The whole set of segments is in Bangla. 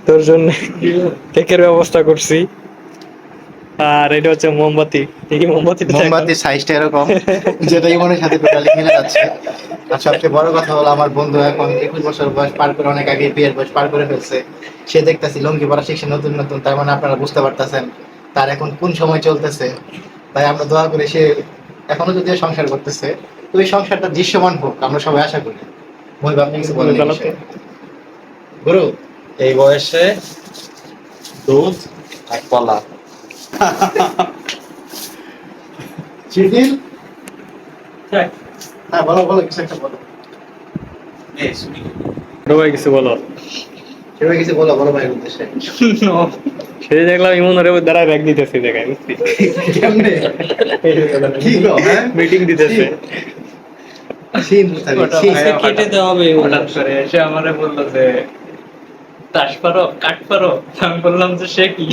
তোর জন্য কেকের ব্যবস্থা করছি। আর এটা হচ্ছে মোমবাতি, দেখি মোমবাতিটা দেখ। মোমবাতির সাইজটা এরকম, যেটা ইমনের সাথে টোটালি মিলে যাচ্ছে। আর সবচেয়ে বড় কথা হলো আমার বন্ধু এখন 21 বছর বয়স পার করে, অনেক আগে বিয়ের বয়স পার করে ফেলছে। সে দেখতেছি লুঙ্গি পরা শিখছে নতুন নতুন, তার মানে আপনারা বুঝতে পারতেছেন তার এখন কোন সময় চলতেছে। তাই আমরা দোয়া করি সে এখনো যদি সংসার করতেছে তো এই সংসারটা দৃশ্যমান হোক, আমরা সবাই আশা করি। মহিবা আপনি কিছু বলেন এই বিষয়ে? গুরু, এই বয়সে দুধ আর কলা। শিথিল, হ্যাঁ বলো বলো, কিছু একটা বলো। সবাই কিছু বলো। সেভাবে কিছু বলো, বলো ভাইয়ের উদ্দেশ্যে। সেই দেখলাম ইমন ওরে দ্বারা ব্যাগ দিতেছি, দেখায় বুঝছি কেমনে? কি গো, হ্যাঁ? মিটিং দিতেছে। Scene Mustafiz, scene. কেটে দেওয়া হবে হঠাৎ করে এসে আমারে বললো যে তাস পারো কাট পারো, আমি বললাম যে সে কি,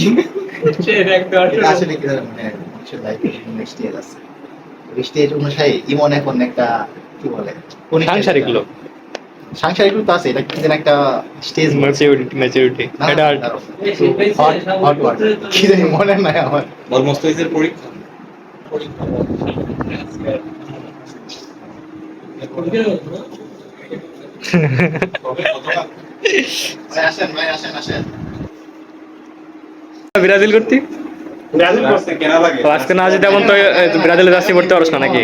সে এক দেওয়ার এটা আসলে কি ধরনের মানে মানুষের লাইফে বিভিন্ন স্টেজ আছে। ওই স্টেজ অনুযায়ী ইমন এখন একটা কি বলে, কোন সাংসারিক লোক, সাংসারিক তো আছে, এটা কি যেন একটা স্টেজ ম্যাচুরিটি এটা হট ওয়ার্ড কি জানি মনে নাই আমার। মর্মস্থিতের পরীক্ষা। ভাই আসেন, ভাই আসেন আসেন। ব্রাজিল করতি ব্রাজিল করতে কেনা লাগে তো আজকে না যেতে এমন তো ব্রাজিলে জার্সি পড়তে পারছ না নাকি?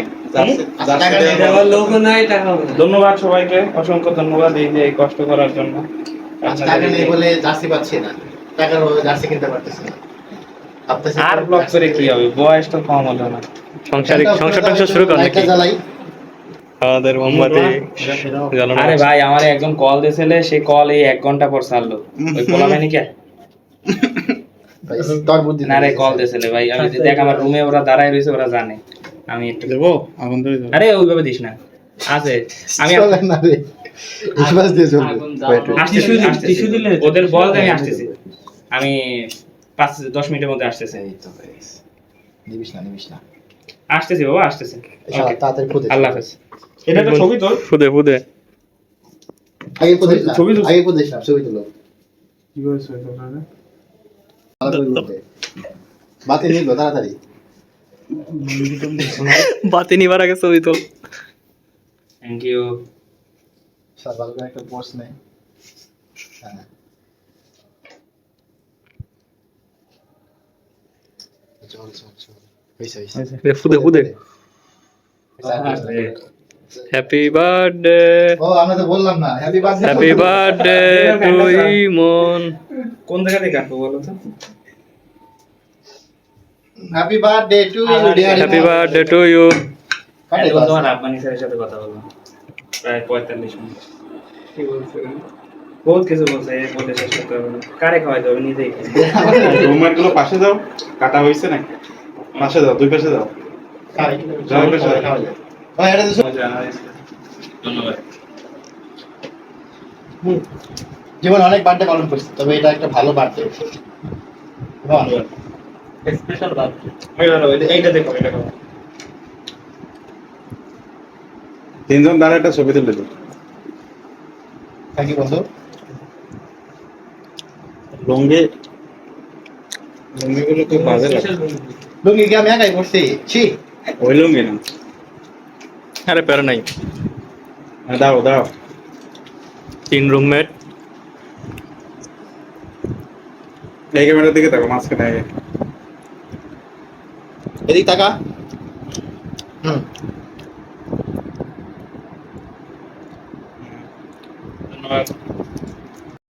ধন্যবাদ সবাইকে, অসংখ্য ধন্যবাদ এই যে এই কষ্ট করার জন্য। টাকা নেই বলে জার্সি পাচ্ছি না, টাকার অভাবে জার্সি কিনতে পারতেছি না। ভাবতেছি আর ব্লক করে কি হবে, বয়স তো কম হলো না। সংসার শুরু কর নাকি? জ্বালাই। আমাদের মোমবাতি জ্বালানো আরে ভাই, আমারে একজন কল দিয়েছিলে, সেই কল এই 1 ঘন্টা পর ছাড়লো। ওই পোলা মানে কে? তোর বুদ্ধি না রে, কল দিয়েছিলে ভাই। আমি যে দেখ আমার রুমে ওরা দাঁড়ায় রয়েছে, ওরা জানে আমি একটু দেবো আগুন ধরে দেবো। আরে ওইভাবে দিস না, আছে আমি চলে না রে, ইসবাস দিয়ে চলবে। আসতেছি, ওদের বল যে আমি আসতেছি, আমি 5-10 মিনিটের মধ্যে আসতেছি। নিবিস না, নিবিস না। আসতেছি বাবা, আসতেছি। শালা তাড়াতাড়ি ফুদে। আল্লাহ হাফেজ। এটা তো ছবি তোর। ফুদে আগে ফুদে না, ছবি তুল। আগে ফুদে না, ছবি তুলো। কি করেছো তোমরা? ভালো করে উঠে। বাতি নিলো তাড়াতাড়ি। বাতি নিবার আগে ছবি তোল। Thank you. শালা ভালো করে একটা পোস্ট নেই। হ্যাঁ। চল চল চল। হইছে হইছে। ফুদে হ্যাপি বার্থডে, ও আমরা তো বললাম না, happy birthday. Happy birthday to Emon. কোন জায়গা থেকে কাটবো বলো তো? Happy birthday to you dear. Happy birthday to you. কাটে এখন বাস। তোমার আব্বানি স্যারের সাথে কথা বললাম প্রায় 45 মিনিট। কি বলছে? বহুত কিছু বলছে, বলে শেষ করতে হবে না। কারে খাওয়াই দেবে, নিজেই খাই। রুমমেট গুলো পাশে যাও, কাটা হয়েছে নাকি? পাশে যাও, দুই পাশে যাও। যাও, বেশ ভালো। ভাই এটা তো ধন্যবাদ। জীবন অনেক বার্থডে পালন করছি, তবে এটা একটা ভালো বার্থডে। Special birthday. এইটা দেখো, এটা দেখো। তিনজন দাঁড়া একটা ছবি তুলে দিই। থ্যাংক ইউ বন্ধু। লুঙ্গি লুঙ্গিগুলো খুব বাজে লাগে। লুঙ্গি কি আমি একাই করছি? ছি। ওই লুঙ্গি না। আরে প্যারা নাই, দাও দাও। 3 রুমমেট। এই ক্যামেরার দিকে তাকো, মাঝখানে আগে। এদিক তাকা। হুম। ধন্যবাদ।